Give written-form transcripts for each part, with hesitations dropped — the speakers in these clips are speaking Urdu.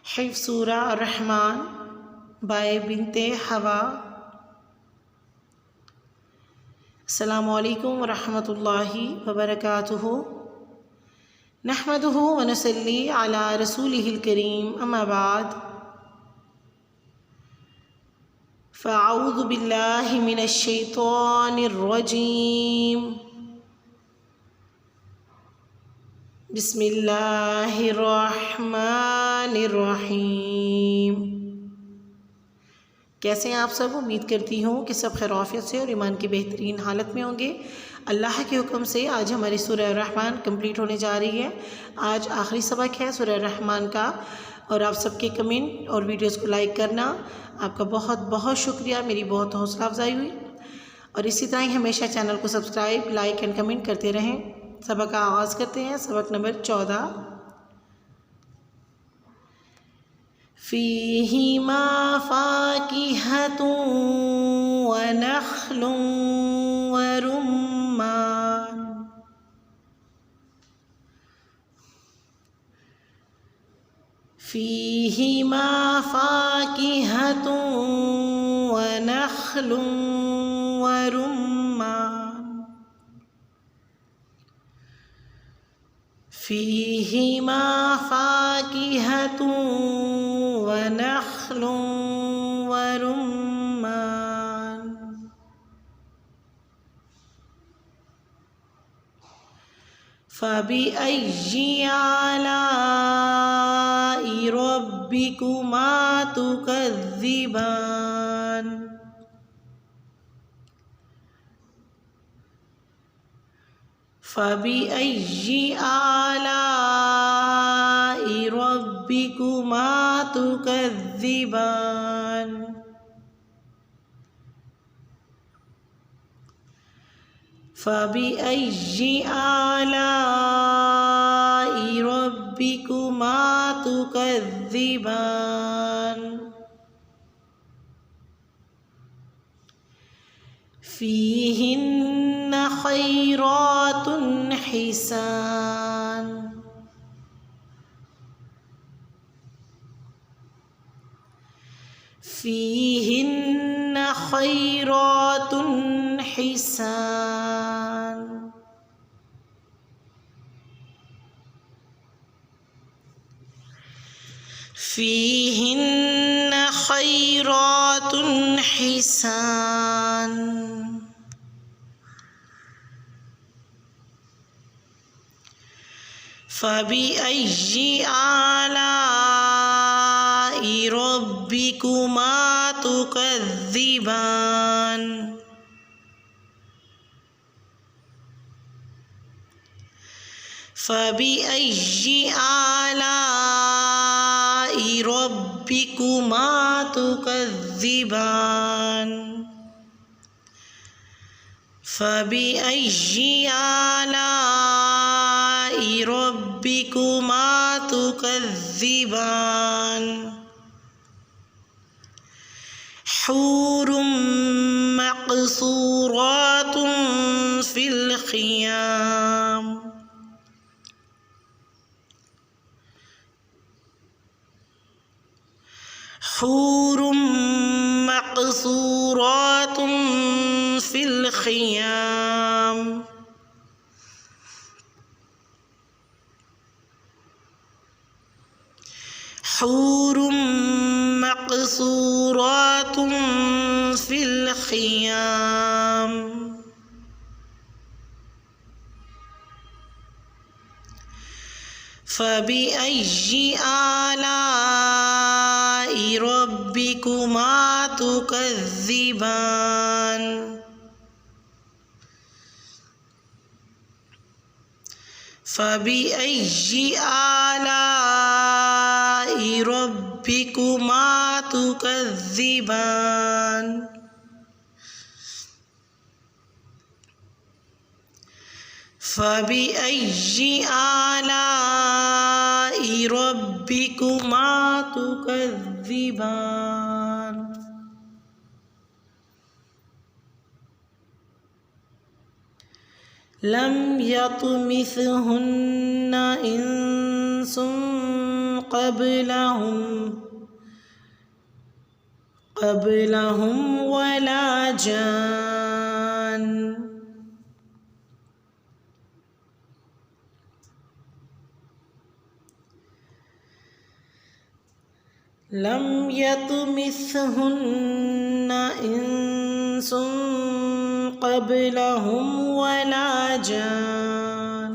حفظ سورہ الرحمن بائے بنت حوا۔ السلام علیکم ورحمۃ اللہ وبرکاتہ۔ نحمدہ ونصلی علی رسولہ الکریم، اما بعد فاعوذ باللہ من الشیطان الرجیم، بسم اللہ الرحمن الرحیم۔ کیسے ہیں آپ سب؟ امید کرتی ہوں کہ سب خیر و عافیت سے اور ایمان کی بہترین حالت میں ہوں گے۔ اللہ کے حکم سے آج ہماری سورہ الرحمن کمپلیٹ ہونے جا رہی ہے۔ آج آخری سبق ہے سورہ الرحمن کا، اور آپ سب کے کمنٹ اور ویڈیوز کو لائک کرنا آپ کا بہت بہت شکریہ، میری بہت حوصلہ افزائی ہوئی۔ اور اسی طرح ہی ہمیشہ چینل کو سبسکرائب، لائک اینڈ کمنٹ کرتے رہیں۔ سبق کا آغاز کرتے ہیں، سبق نمبر 14۔ فیہما فاکہۃ ونخل ورمان۔ فیہما فاکہۃ ونخل ورمان۔ فیہما فاکہۃ ونخل ورمان۔ فبأي آلاء ربكما تكذبان۔ فبأي آلاء ربكما تكذبان۔ فبأي آلاء ربكما تكذبان۔ فيهن خيرات حسان۔ فيهن خيرات حسان۔ فيهن خيرات حسان۔ فبأي آلاء ربكما تكذبان۔ فبأي آلاء ربكما تكذبان۔ فبأي آلاء ربكما تكذبان۔ حور مقصورات في الخيام۔ حور مقصورات في الخيام۔ حور مقصورات في الخيام۔ فبأي آلاء ربكما تكذبان۔ فبأي آلاء ربكما تكذبان۔ فبأي آلاء ربكما تكذبان۔ لم يطمثهن إنس قبلهم ولا جان. لم يطمثهن إنس قبلهم ولا جان.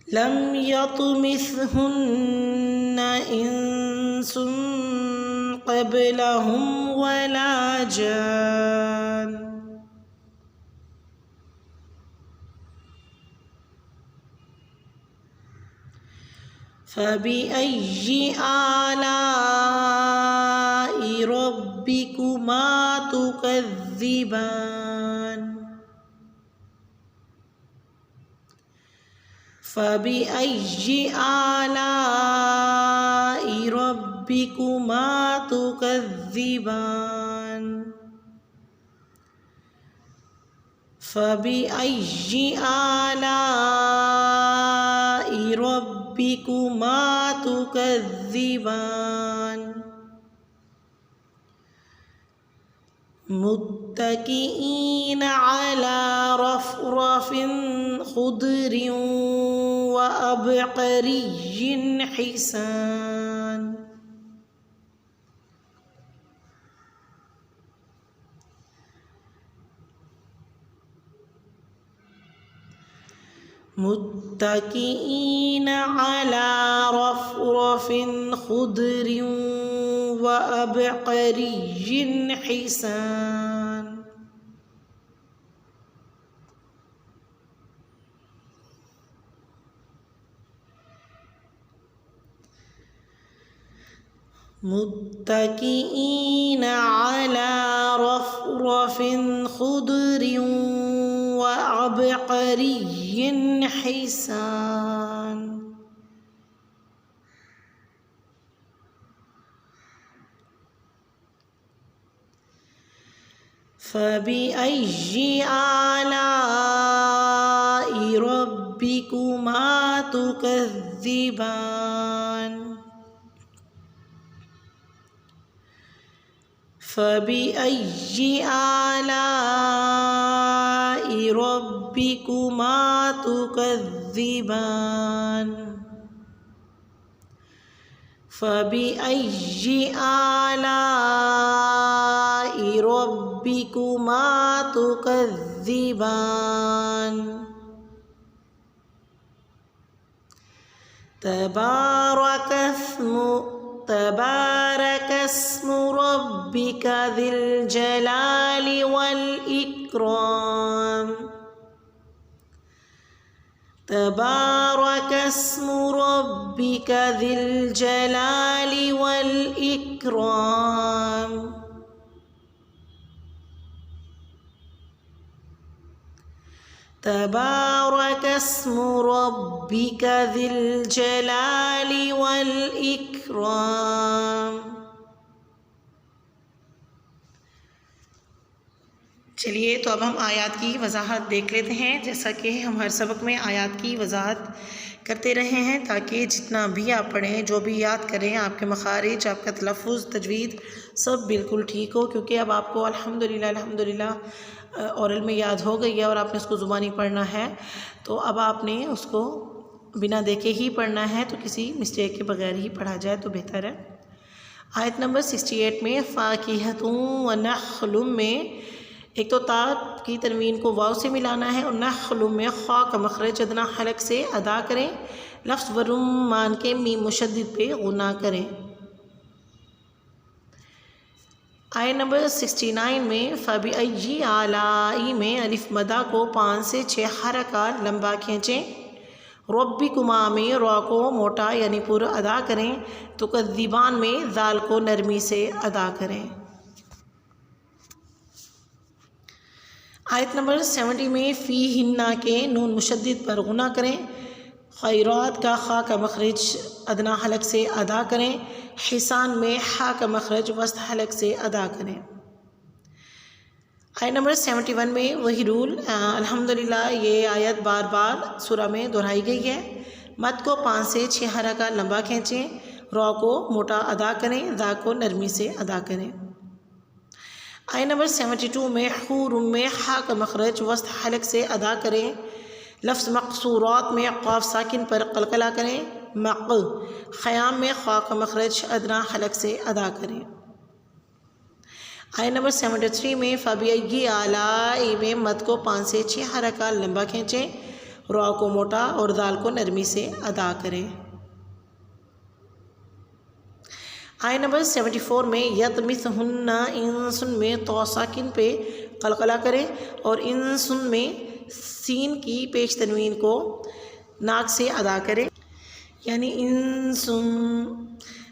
لم يطمثهن إنس قبلهم ولا جان. فبأي آلاء ربكما تكذبان. فبأي آلاء ربكما تكذبان. فبأي آلاء ربكما تكذبان. متكئين على رفرف خضر وعبقري حسان. متكئين على رفرف خضر وعبقري حسان. متكئين على رفرف خضر وعبقري حسان. فبأي آلاء ربكما تكذبان. فبأي آلاء ربكما تكذبان. فبأي آلاء ربكما تكذبان. تبارك اسم ربك ذي الجلال والإكرام. تبارك اسم ربك ذي الجلال والإكرام. تبارك اسم ربك ذي الجلال والإكرام. چلیے تو اب ہم آیات کی وضاحت دیکھ لیتے ہیں. جیسا کہ ہم ہر سبق میں آیات کی وضاحت کرتے رہے ہیں تاکہ جتنا بھی آپ پڑھیں، جو بھی یاد کریں، آپ کے مخارج، آپ کا تلفظ، تجوید سب بالکل ٹھیک ہو. کیونکہ اب آپ کو الحمدللہ اورل میں یاد ہو گئی ہے اور آپ نے اس کو زبانی پڑھنا ہے، تو اب آپ نے اس کو بنا دیکھے ہی پڑھنا ہے، تو کسی مسٹیک کے بغیر ہی پڑھا جائے تو بہتر ہے. آیت نمبر 68 میں فاکہۃ و نخل میں ایک تو تا کی تنوین کو واو سے ملانا ہے، اور نخل میں خا کا مخرج ادنا حلق سے ادا کریں. لفظ ورمان کے میم مشدد پہ غنہ کریں. آیت نمبر 69 میں فبأي آلاء میں الف مدہ کو 5 سے 6 حرکات لمبا کھینچیں. ربکما میں را کو موٹا یعنی پورا ادا کریں. تکذبان میں ذال کو نرمی سے ادا کریں. آیت نمبر 70 میں فیہن کے نون مشدد پر غنہ کریں. خیرات کا خا کا مخرج ادنا حلق سے ادا کریں، حسان میں ہا کا مخرج وسط حلق سے ادا کریں۔ آیت نمبر 71 میں وہی رول، الحمدللہ یہ آیت بار بار سورہ میں دہرائی گئی ہے۔ مد کو 5 سے 6 حرکہ لمبا کھینچیں، را کو موٹا ادا کریں، ذا کو نرمی سے ادا کریں۔ آیت نمبر 72 میں حور میں ہا کا مخرج وسط حلق سے ادا کریں، لفظ مقصورات میں قاف ساکن پر قلقلہ کریں، خیام میں خا کا مخرج ادنا حلق سے ادا کریں۔ آیت نمبر 73 میں فَبِأَيِّ آلَاءِ میں مد کو 5 سے 6 حرکہ لمبا کھینچیں، را کو موٹا اور دال کو نرمی سے ادا کریں۔ آیت نمبر 74 میں یطمثہن انس میں تو ساکن پہ قلقلہ کریں اور انسن میں سین کی پیش تنوین کو ناک سے ادا کریں، یعنی انسن۔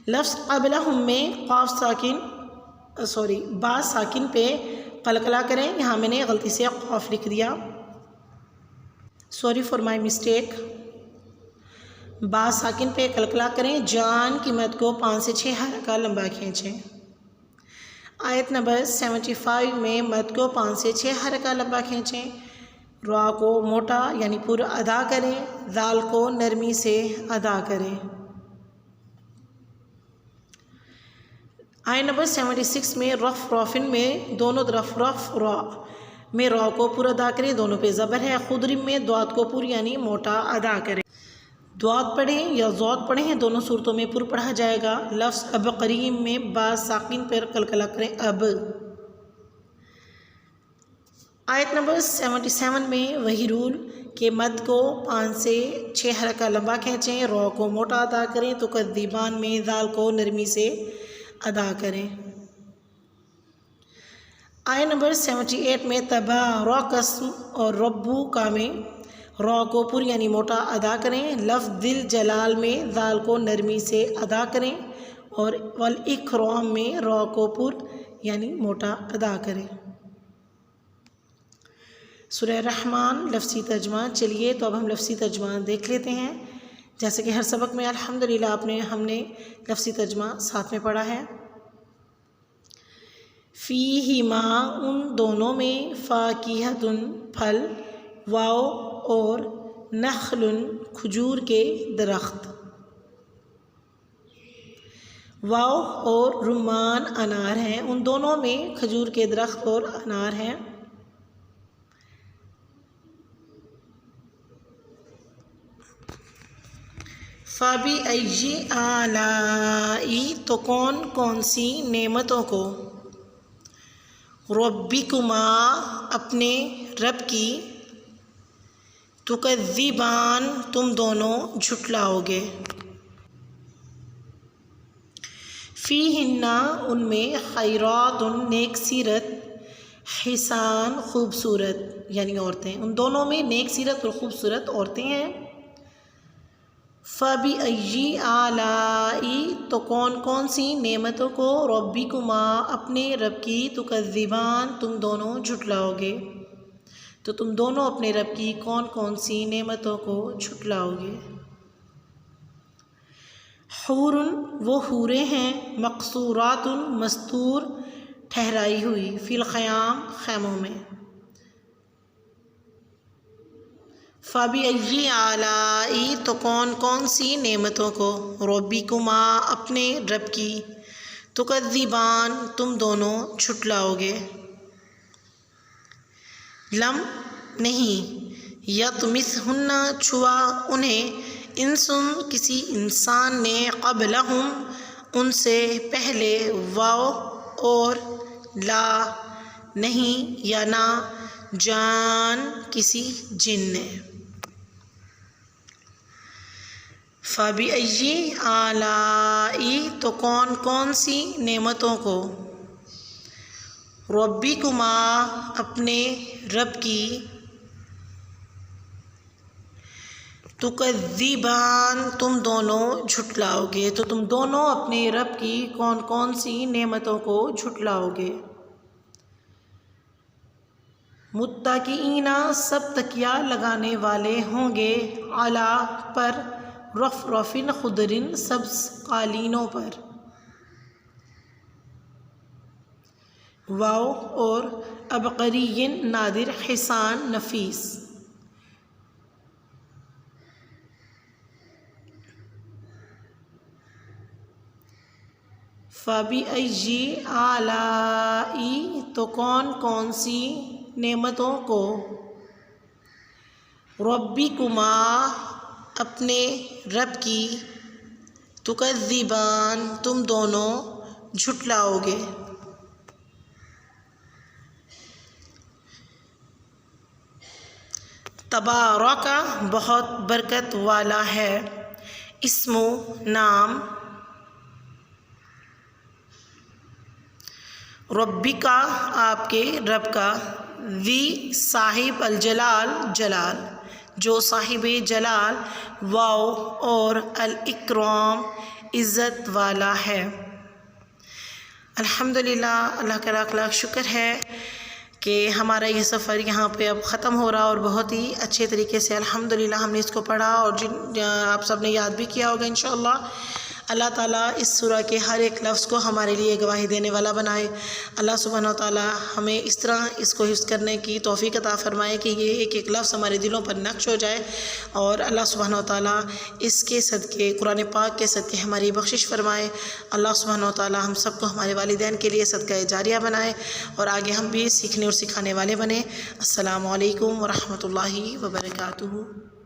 لفظ قبلہم میں با ساکن پہ قلقلہ کریں، یہاں میں نے غلطی سے قاف لکھ دیا، سوری فار مائی مسٹیک۔ با ساکن پہ قلقلہ کریں، جان کی مد کو 5 سے 6 حرکہ لمبا کھینچیں۔ آیت نمبر 75 میں مد کو 5 سے 6 حرکہ لمبا کھینچیں، را کو موٹا یعنی پر ادا کریں، ذال کو نرمی سے ادا کریں۔ آیت نمبر 76 میں رف رافن میں دونوں طرف رف را میں را کو پر ادا کریں، دونوں پہ زبر ہے۔ خدرم میں دوات کو پر یعنی موٹا ادا کریں، دوات پڑھیں یا زوت پڑھیں ہیں، دونوں صورتوں میں پر پڑھا جائے گا۔ لفظ اب قریم میں با ساکن پر قلقلہ کریں، اب۔ آیت نمبر 77 میں وہی رول کہ مد کو 5 سے 6 حرکہ لمبا کھینچیں، را کو موٹا ادا کریں، تو کذبان میں ذال کو نرمی سے ادا کریں۔ آیت نمبر 78 میں تبارکاسم اور ربک میں را کو پر یعنی موٹا ادا کریں، لفظ ذل جلال میں ذال کو نرمی سے ادا کریں اور والاکرام میں را کو پر یعنی موٹا ادا کریں۔ سورہ رحمان لفظی ترجمہ۔ چلیے تو اب ہم لفظی ترجمہ دیکھ لیتے ہیں، جیسے کہ ہر سبق میں الحمدللہ ہم نے لفظی ترجمہ ساتھ میں پڑھا ہے۔ فیہما ان دونوں میں، فاکہۃ پھل، واو اور نخل کھجور کے درخت، واو اور رمان انار ہیں، ان دونوں میں کھجور کے درخت اور انار ہیں۔ فَبِأَيِّ آلَاءِ تو کون کون سی نعمتوں کو، ربکما اپنے رب کی، تکذبان تم دونوں جھٹلاؤ گے، فیہن ان میں، خیرات نیک سیرت، حسان خوبصورت یعنی عورتیں، ان دونوں میں نیک سیرت اور خوبصورت عورتیں ہیں۔ فَبِأَيِّ آلَاءِ تو کون کون سی نعمتوں کو، ربکما اپنے رب کی، تکذبان تم دونوں جھٹلاؤ گے، تو تم دونوں اپنے رب کی کون کون سی نعمتوں کو جھٹلاؤ گے۔ حور وہ حوریں ہیں، مقصورات مستور ٹھہرائی ہوئی، فی الخیام خیموں میں۔ فَبِأَيِّ آلَاءِ تو کون کون سی نعمتوں کو، ربکما اپنے رب کی، تکذبان تم دونوں جھٹلاؤ گے۔ لم نہیں، یطمثہن چھوا انہیں، انسن کسی انسان نے، قبلہم ان سے پہلے، واو اور لا نہیں یا نہ، جان کسی جن نے۔ فَبِأَيِّ آلَاءِ تو کون کون سی نعمتوں کو، ربکما اپنے رب کی، تکذبان تم دونوں جھٹلاؤ گے، تو تم دونوں اپنے رب کی کون کون سی نعمتوں کو جھٹلاؤ گے۔ متکئین سب تکیہ لگانے والے ہوں گے، علی پر، رفرفن خضرن سبز قالینوں پر، واو اور عبقری نادر حسان نفیس، فَبِأَيِّ آلَاءِ تو کون کون سی نعمتوں کو، ربکما اپنے رب کی، تکذبان تم دونوں جھٹلاؤ گے۔ تبارک بہت برکت والا ہے، اسم نام، ربکا آپ کے رب کا، ذی صاحب الجلال جلال جو صاحب جلال، واو اور الاکرام عزت والا ہے۔ الحمدللہ، اللہ کا لاکھ لاکھ شکر ہے کہ ہمارا یہ سفر یہاں پہ اب ختم ہو رہا، اور بہت ہی اچھے طریقے سے الحمدللہ ہم نے اس کو پڑھا، اور آپ سب نے یاد بھی کیا ہوگا انشاءاللہ۔ اللہ تعالیٰ اس سورہ کے ہر ایک لفظ کو ہمارے لیے گواہی دینے والا بنائے۔ اللہ سبحانہ و تعالیٰ ہمیں اس طرح اس کو حفظ کرنے کی توفیق عطا فرمائے کہ یہ ایک ایک لفظ ہمارے دلوں پر نقش ہو جائے، اور اللہ سبحانہ و تعالیٰ اس کے صدقے، قرآن پاک کے صدقے ہماری بخشش فرمائے۔ اللہ سبحانہ و تعالیٰ ہم سب کو ہمارے والدین کے لیے صدقہ جاریہ بنائے، اور آگے ہم بھی سیکھنے اور سکھانے والے بنیں۔ السلام علیکم ورحمۃ اللہ وبرکاتہ۔